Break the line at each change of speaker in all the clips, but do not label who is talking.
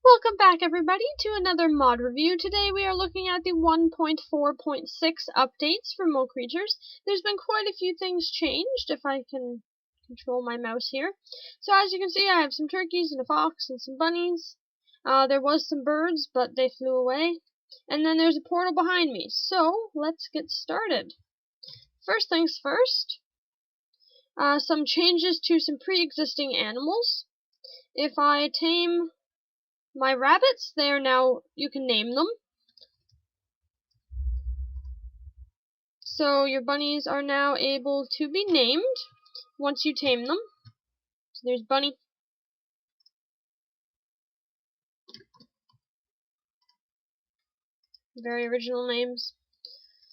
Welcome back, everybody, to another mod review. Today we are looking at the 1.4.6 updates for Mo Creatures. There's been quite a few things changed, if I can control my mouse here. So as you can see, I have some turkeys and a fox and some bunnies. There was some birds, but they flew away. And then there's a portal behind me. So let's get started. First things first, some changes to some pre-existing animals. If I tame my rabbits, they are now, you can name them. So your bunnies are now able to be named once you tame them. So there's Bunny. Very original names.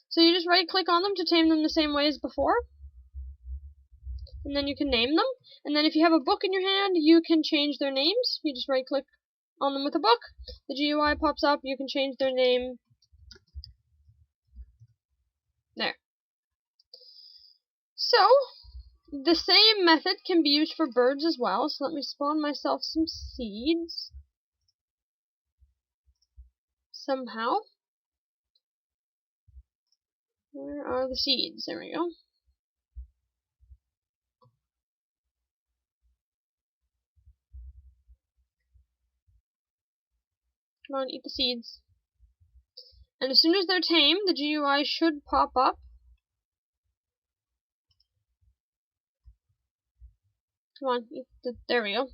So you just right click on them to tame them the same way as before. And then you can name them. And then if you have a book in your hand, you can change their names. You just right click on them with a book. The GUI pops up, you can change their name. There. So, the same method can be used for birds as well. So let me spawn myself some seeds. Somehow. Where are the seeds? There we go. Come on, eat the seeds. And as soon as they're tamed, the GUI should pop up. Come on, there we go.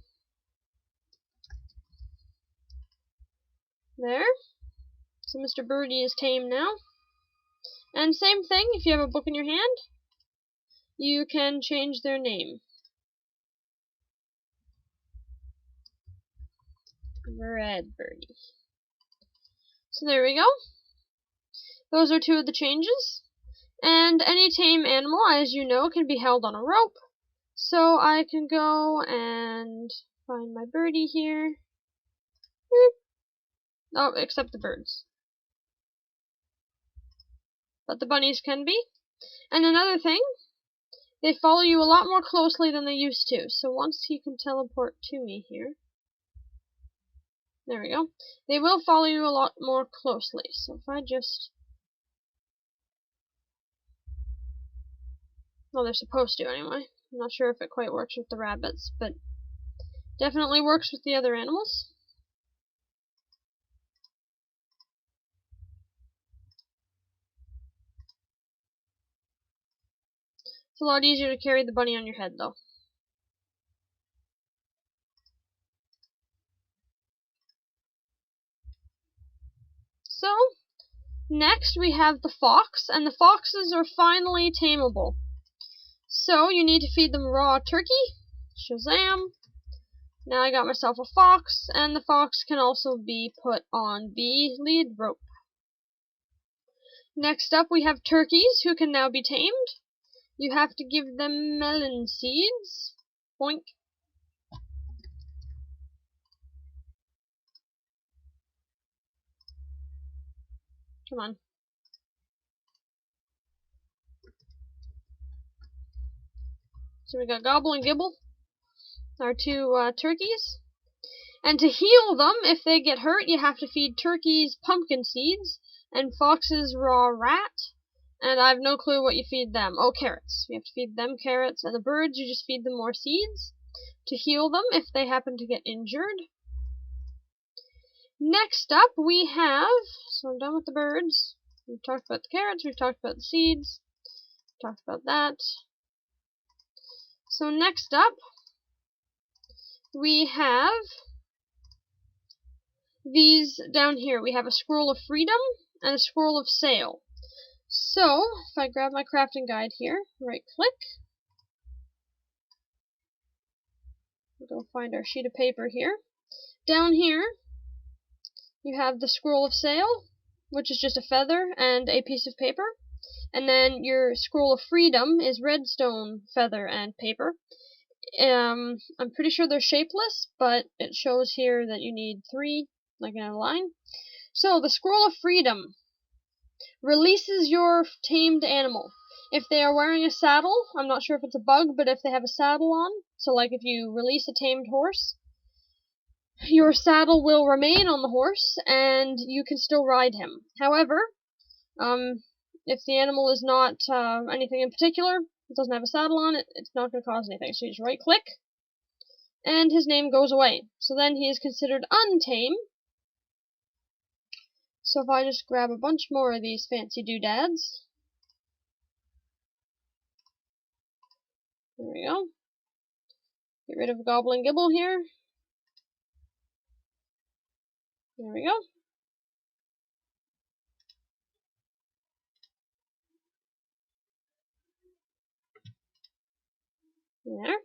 There. So Mr. Birdie is tamed now. And same thing, if you have a book in your hand, you can change their name. Red Birdie. So there we go. Those are two of the changes. And any tame animal, as you know, can be held on a rope. So I can go and find my birdie here. Oh, except the birds. But the bunnies can be. And another thing, they follow you a lot more closely than they used to. So once he can teleport to me here. There we go. They will follow you a lot more closely. So if I just... Well, they're supposed to anyway. I'm not sure if it quite works with the rabbits, but definitely works with the other animals. It's a lot easier to carry the bunny on your head, though. So, next we have the fox, and the foxes are finally tameable. So, you need to feed them raw turkey. Shazam! Now I got myself a fox, and the fox can also be put on the lead rope. Next up we have turkeys, who can now be tamed. You have to give them melon seeds. Boink. Come on. So we got Gobble and Gibble, our two turkeys. And to heal them, if they get hurt, you have to feed turkeys pumpkin seeds, and foxes raw rat. And I have no clue what you feed them. Oh, carrots. You have to feed them carrots. And the birds, you just feed them more seeds to heal them if they happen to get injured. Next up, we have... So I'm done with the birds. We've talked about the carrots. We've talked about the seeds. We've talked about that. So next up, we have these down here. We have a Squirrel of Freedom and a Squirrel of Sail. So, if I grab my crafting guide here, right click, we'll go find our sheet of paper here. Down here, you have the Squirrel of Sail, which is just a feather and a piece of paper. And then your Squirrel of Freedom is redstone, feather, and paper. I'm pretty sure they're shapeless, but it shows here that you need 3, like in a line. So, the Squirrel of Freedom releases your tamed animal. If they are wearing a saddle, I'm not sure if it's a bug, but if they have a saddle on, so like if you release a tamed horse, your saddle will remain on the horse, and you can still ride him. However, if the animal is not anything in particular, it doesn't have a saddle on it, it's not going to cause anything. So you just right-click, and his name goes away. So then he is considered untame. So if I just grab a bunch more of these fancy doodads. There we go. Get rid of Gobble and Gibble here. There we go. There.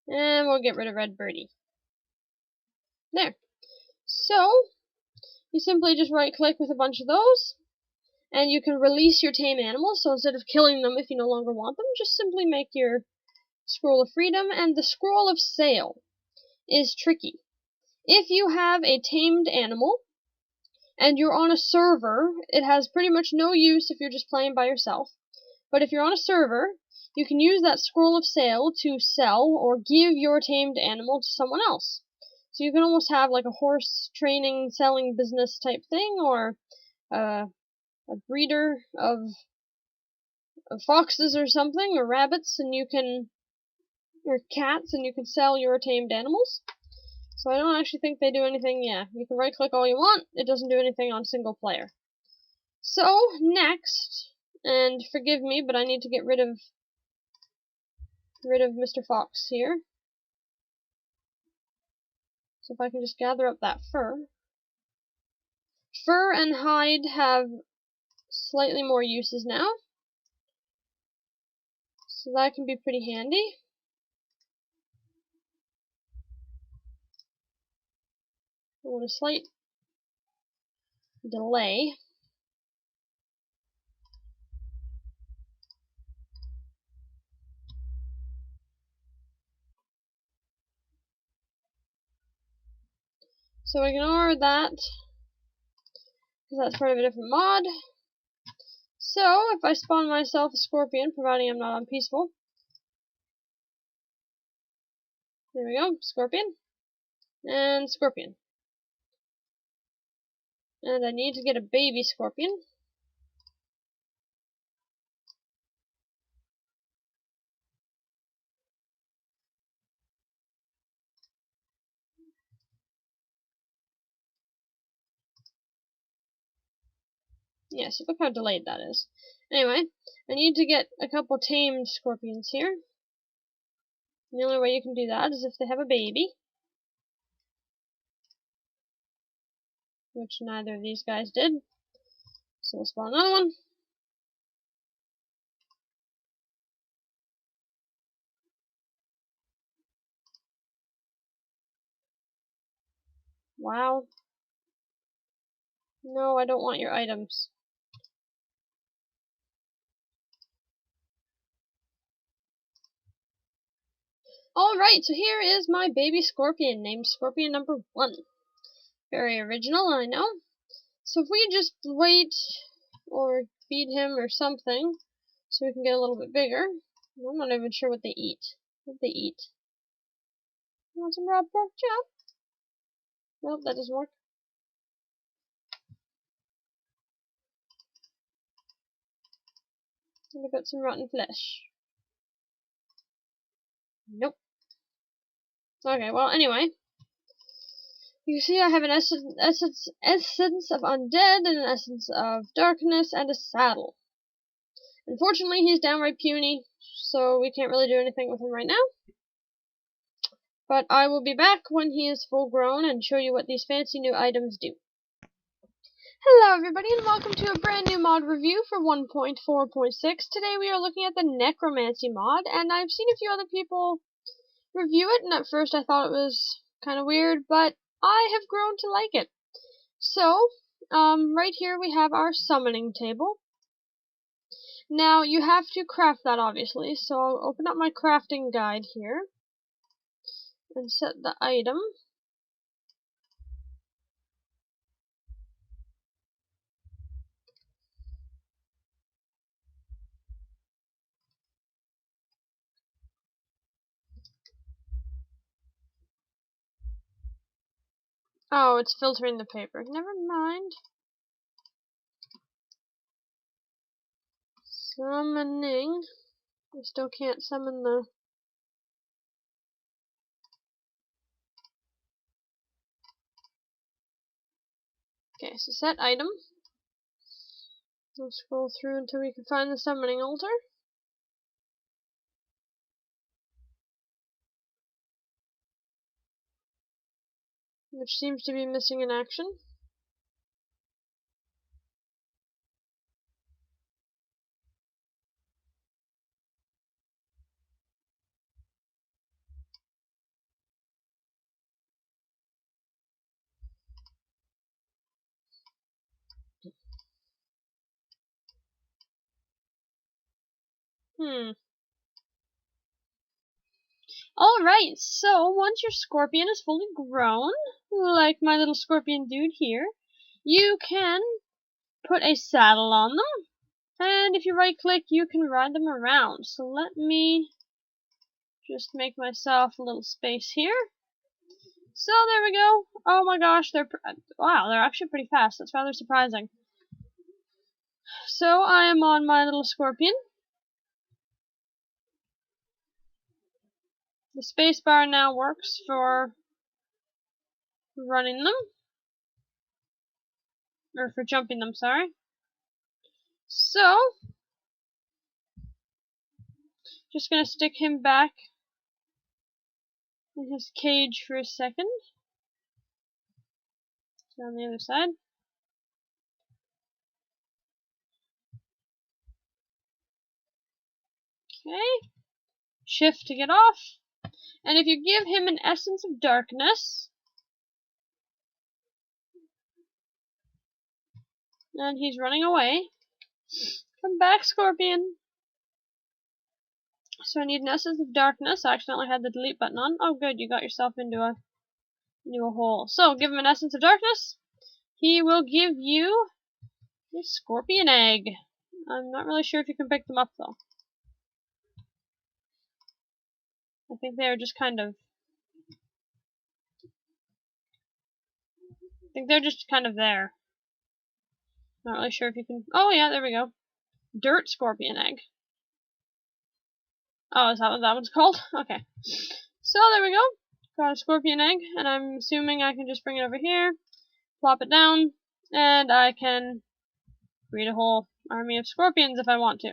And we'll get rid of Red Birdie. There. So, you simply just right-click with a bunch of those, and you can release your tame animals. So instead of killing them if you no longer want them, just simply make your Squirrel of Freedom. And the Squirrel of Sale is tricky. If you have a tamed animal, and you're on a server, it has pretty much no use if you're just playing by yourself. But if you're on a server, you can use that Squirrel of Sale to sell or give your tamed animal to someone else. So you can almost have like a horse training, selling business type thing, or a breeder of foxes or something, or rabbits, and you can, or cats, and you can sell your tamed animals. So I don't actually think they do anything. Yeah, you can right-click all you want. It doesn't do anything on single player. So next, and forgive me, but I need to get rid of Mr. Fox here. So if I can just gather up that fur. Fur and hide have slightly more uses now. So that can be pretty handy. I want a slight delay. So ignore that, because that's part of a different mod. So if I spawn myself a scorpion, providing I'm not unpeaceful. There we go, scorpion. And scorpion. And I need to get a baby scorpion. Yes, look how delayed that is. Anyway, I need to get a couple tamed scorpions here. And the only way you can do that is if they have a baby. Which neither of these guys did. So we'll spawn another one. Wow. No, I don't want your items. Alright, so here is my baby scorpion, named Scorpion number 1. Very original, I know. So if we just wait, or feed him or something, so we can get a little bit bigger. I'm not even sure what they eat. What do they eat? You want some raw pork chop? Nope, that doesn't work. What about some rotten flesh? Nope. Okay, well, anyway. You see I have an essence of undead, and an essence of darkness, and a saddle. Unfortunately, he's downright puny, so we can't really do anything with him right now. But I will be back when he is full grown and show you what these fancy new items do. Hello everybody, and welcome to a brand new mod review for 1.4.6. Today we are looking at the Necromancy mod, and I've seen a few other people review it, and at first I thought it was kind of weird, but I have grown to like it. So, right here we have our summoning table. Now, you have to craft that, obviously, so I'll open up my crafting guide here and set the item. Oh, it's filtering the paper. Never mind. Summoning. I still can't summon the... Okay, so set item. We'll scroll through until we can find the summoning altar. Which seems to be missing in action. Alright, so once your scorpion is fully grown, like my little scorpion dude here, you can put a saddle on them, and if you right click, you can ride them around. So let me just make myself a little space here. So there we go. Oh my gosh, wow, they're actually pretty fast. That's rather surprising. So I am on my little scorpion. The space bar now works for running them. Or for jumping them, sorry. So, just gonna stick him back in his cage for a second. So on the other side. Okay. Shift to get off. And if you give him an essence of darkness, and he's running away, come back, Scorpion. So I need an essence of darkness. I accidentally had the delete button on. Oh good, you got yourself into a hole. So give him an essence of darkness. He will give you a scorpion egg. I'm not really sure if you can pick them up though. I think they're just kind of... there. Not really sure if you can... Oh yeah, there we go. Dirt scorpion egg. Oh, is that what that one's called? Okay. So there we go. Got a scorpion egg, and I'm assuming I can just bring it over here, plop it down, and I can breed a whole army of scorpions if I want to.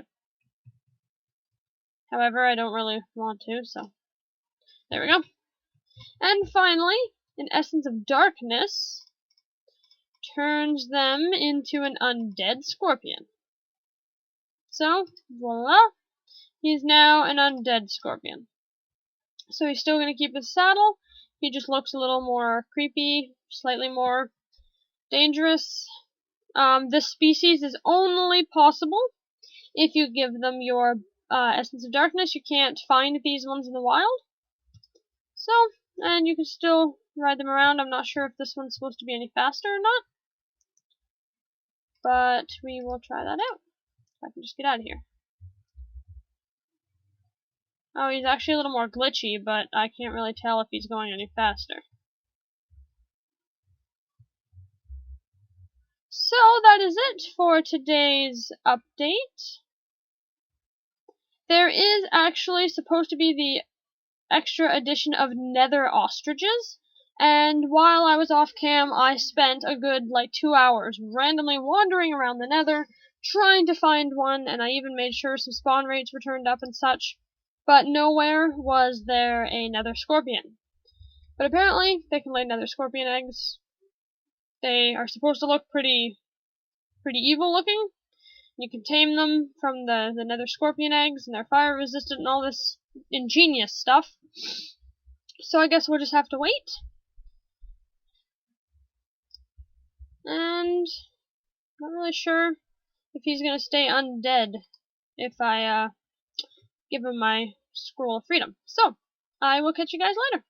However, I don't really want to, so there we go. And finally, an essence of darkness turns them into an undead scorpion. So, voila, he's now an undead scorpion. So he's still going to keep his saddle, he just looks a little more creepy, slightly more dangerous. This species is only possible if you give them your Essence of Darkness. You can't find these ones in the wild. So, and you can still ride them around. I'm not sure if this one's supposed to be any faster or not. But we will try that out. If I can just get out of here. Oh, he's actually a little more glitchy, but I can't really tell if he's going any faster. So that is it for today's update. There is actually supposed to be the extra addition of nether ostriches, and while I was off cam, I spent a good 2 hours randomly wandering around the nether, trying to find one, and I even made sure some spawn rates were turned up and such, but nowhere was there a nether scorpion. But apparently, they can lay nether scorpion eggs. They are supposed to look pretty evil looking. You can tame them from the nether scorpion eggs, and they're fire resistant and all this ingenious stuff. So I guess we'll just have to wait. And not really sure if he's gonna stay undead if I give him my Squirrel of Freedom. So I will catch you guys later.